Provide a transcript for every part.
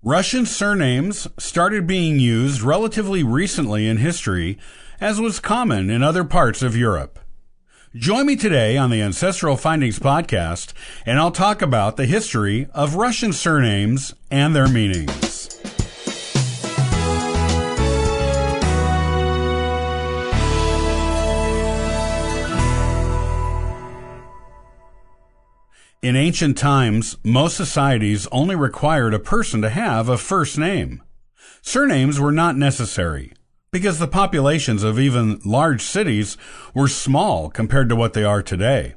Russian surnames started being used relatively recently in history, as was common in other parts of Europe. Join me today on the Ancestral Findings podcast, and I'll talk about the history of Russian surnames and their meanings. In ancient times, most societies only required a person to have a first name. Surnames were not necessary, because the populations of even large cities were small compared to what they are today.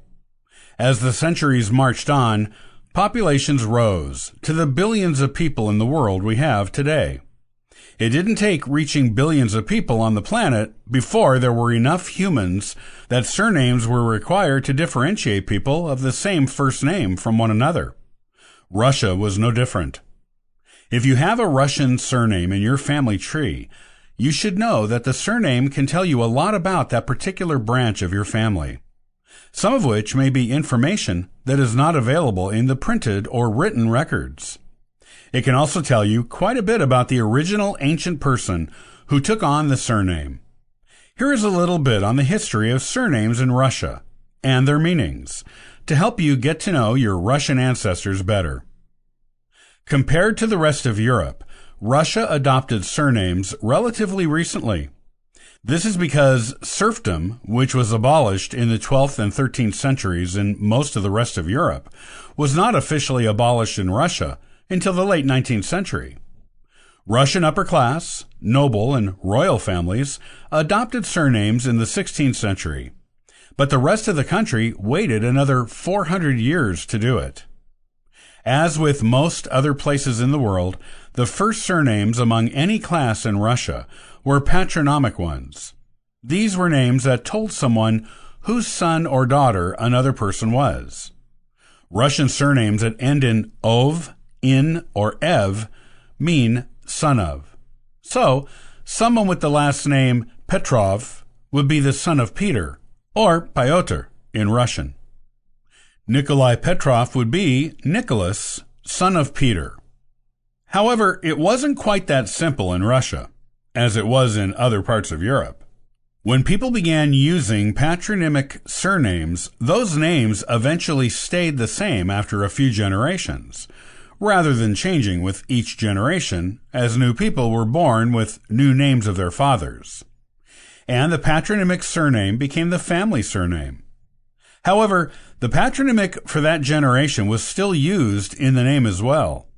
As the centuries marched on, populations rose to the billions of people in the world we have today. It didn't take reaching billions of people on the planet before there were enough humans that surnames were required to differentiate people of the same first name from one another. Russia was no different. If you have a Russian surname in your family tree, you should know that the surname can tell you a lot about that particular branch of your family, some of which may be information that is not available in the printed or written records. It can also tell you quite a bit about the original ancient person who took on the surname. Here is a little bit on the history of surnames in Russia and their meanings to help you get to know your Russian ancestors better. Compared to the rest of Europe, Russia adopted surnames relatively recently. This is because serfdom, which was abolished in the 12th and 13th centuries in most of the rest of Europe, was not officially abolished in Russia until the late 19th century. Russian upper class, noble, and royal families adopted surnames in the 16th century, but the rest of the country waited another 400 years to do it. As with most other places in the world, the first surnames among any class in Russia were patronymic ones. These were names that told someone whose son or daughter another person was. Russian surnames that end in ov, in, or ev mean son of. So, someone with the last name Petrov would be the son of Peter, or Pyotr in Russian. Nikolai Petrov would be Nicholas, son of Peter. However, it wasn't quite that simple in Russia, as it was in other parts of Europe. When people began using patronymic surnames, those names eventually stayed the same after a few generations, rather than changing with each generation, as new people were born with new names of their fathers. And the patronymic surname became the family surname. However, the patronymic for that generation was still used in the name as well.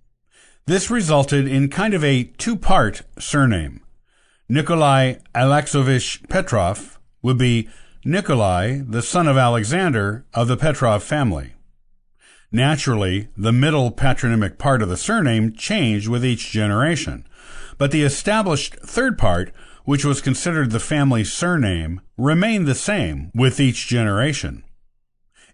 This resulted in kind of a two-part surname. Nikolai Alexeyevich Petrov would be Nikolai, the son of Alexander of the Petrov family. Naturally, the middle patronymic part of the surname changed with each generation, but the established third part, which was considered the family surname, remained the same with each generation.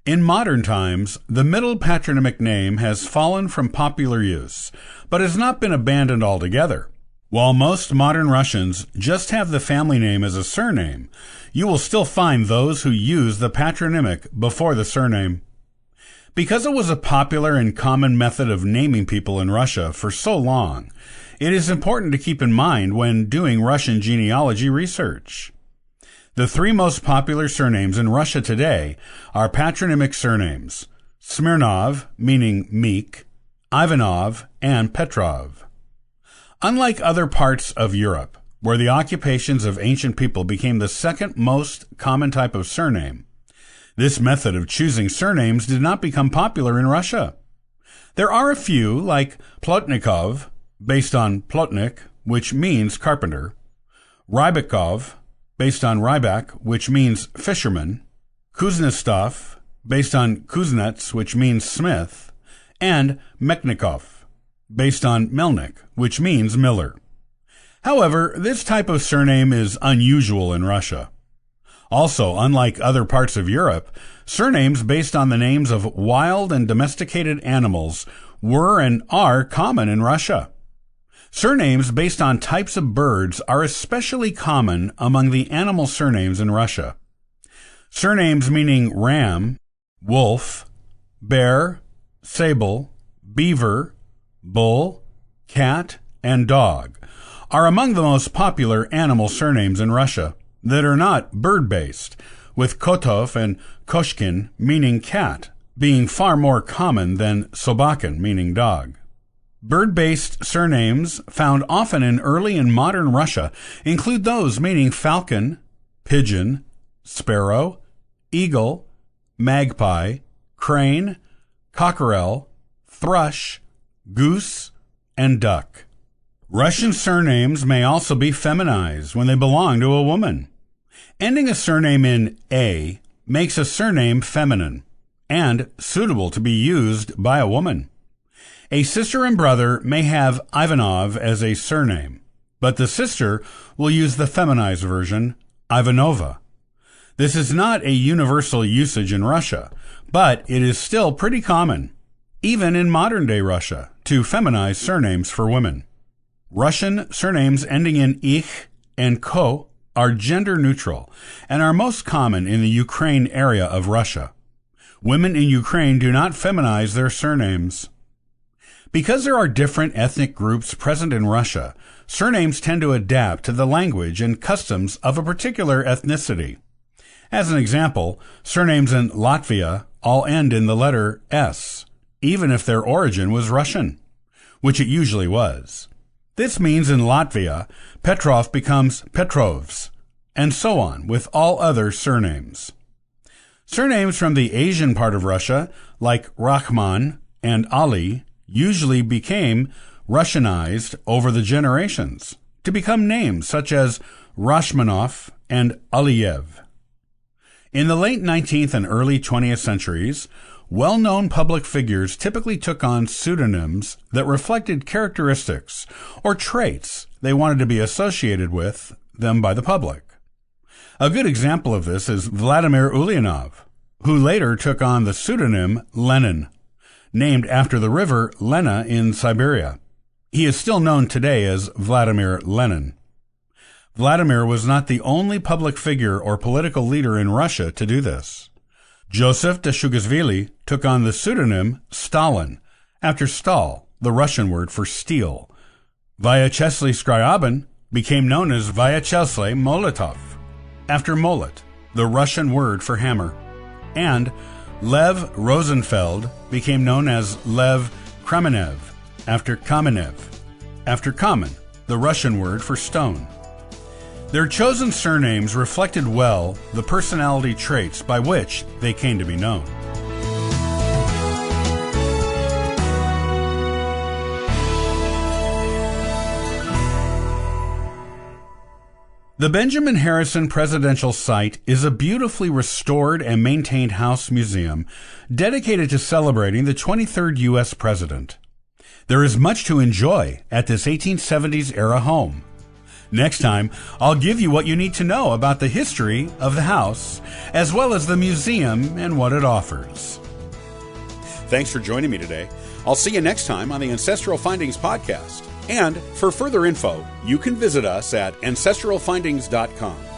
In modern times, the middle patronymic name has fallen from popular use, but has not been abandoned altogether. While most modern Russians just have the family name as a surname, you will still find those who use the patronymic before the surname. Because it was a popular and common method of naming people in Russia for so long, it is important to keep in mind when doing Russian genealogy research. The three most popular surnames in Russia today are patronymic surnames: Smirnov, meaning meek, Ivanov, and Petrov. Unlike other parts of Europe, where the occupations of ancient people became the second most common type of surname, this method of choosing surnames did not become popular in Russia. There are a few, like Plotnikov, based on Plotnik, which means carpenter, Rybakov, based on Rybak, which means fisherman, Kuznetsov, based on Kuznets, which means smith, and Mechnikov, based on Melnik, which means miller. However, this type of surname is unusual in Russia. Also, unlike other parts of Europe, surnames based on the names of wild and domesticated animals were and are common in Russia. Surnames based on types of birds are especially common among the animal surnames in Russia. Surnames meaning ram, wolf, bear, sable, beaver, bull, cat, and dog are among the most popular animal surnames in Russia that are not bird-based, with Kotov and Koshkin meaning cat being far more common than Sobakin meaning dog. Bird-based surnames found often in early and modern Russia include those meaning falcon, pigeon, sparrow, eagle, magpie, crane, cockerel, thrush, goose, and duck. Russian surnames may also be feminized when they belong to a woman. Ending a surname in A makes a surname feminine and suitable to be used by a woman. A sister and brother may have Ivanov as a surname, but the sister will use the feminized version, Ivanova. This is not a universal usage in Russia, but it is still pretty common, even in modern-day Russia, to feminize surnames for women. Russian surnames ending in ich and ko are gender-neutral and are most common in the Ukraine area of Russia. Women in Ukraine do not feminize their surnames. Because there are different ethnic groups present in Russia, surnames tend to adapt to the language and customs of a particular ethnicity. As an example, surnames in Latvia all end in the letter S, even if their origin was Russian, which it usually was. This means in Latvia, Petrov becomes Petrovs, and so on with all other surnames. Surnames from the Asian part of Russia, like Rahman and Ali, usually became Russianized over the generations to become names such as Rashmanov and Aliyev. In the late 19th and early 20th centuries, well-known public figures typically took on pseudonyms that reflected characteristics or traits they wanted to be associated with them by the public. A good example of this is Vladimir Ulyanov, who later took on the pseudonym Lenin, named after the river Lena in Siberia. He is still known today as Vladimir Lenin. Vladimir was not the only public figure or political leader in Russia to do this. Joseph Dashugashvili took on the pseudonym Stalin, after Stal, the Russian word for steel. Vyacheslav Scriabin became known as Vyacheslav Molotov, after Molot, the Russian word for hammer. And Lev Rosenfeld became known as Lev Kamenev, after Kamenev, after Kamen, the Russian word for stone. Their chosen surnames reflected well the personality traits by which they came to be known. The Benjamin Harrison Presidential Site is a beautifully restored and maintained house museum dedicated to celebrating the 23rd U.S. President. There is much to enjoy at this 1870s-era home. Next time, I'll give you what you need to know about the history of the house, as well as the museum and what it offers. Thanks for joining me today. I'll see you next time on the Ancestral Findings podcast. And for further info, you can visit us at ancestralfindings.com.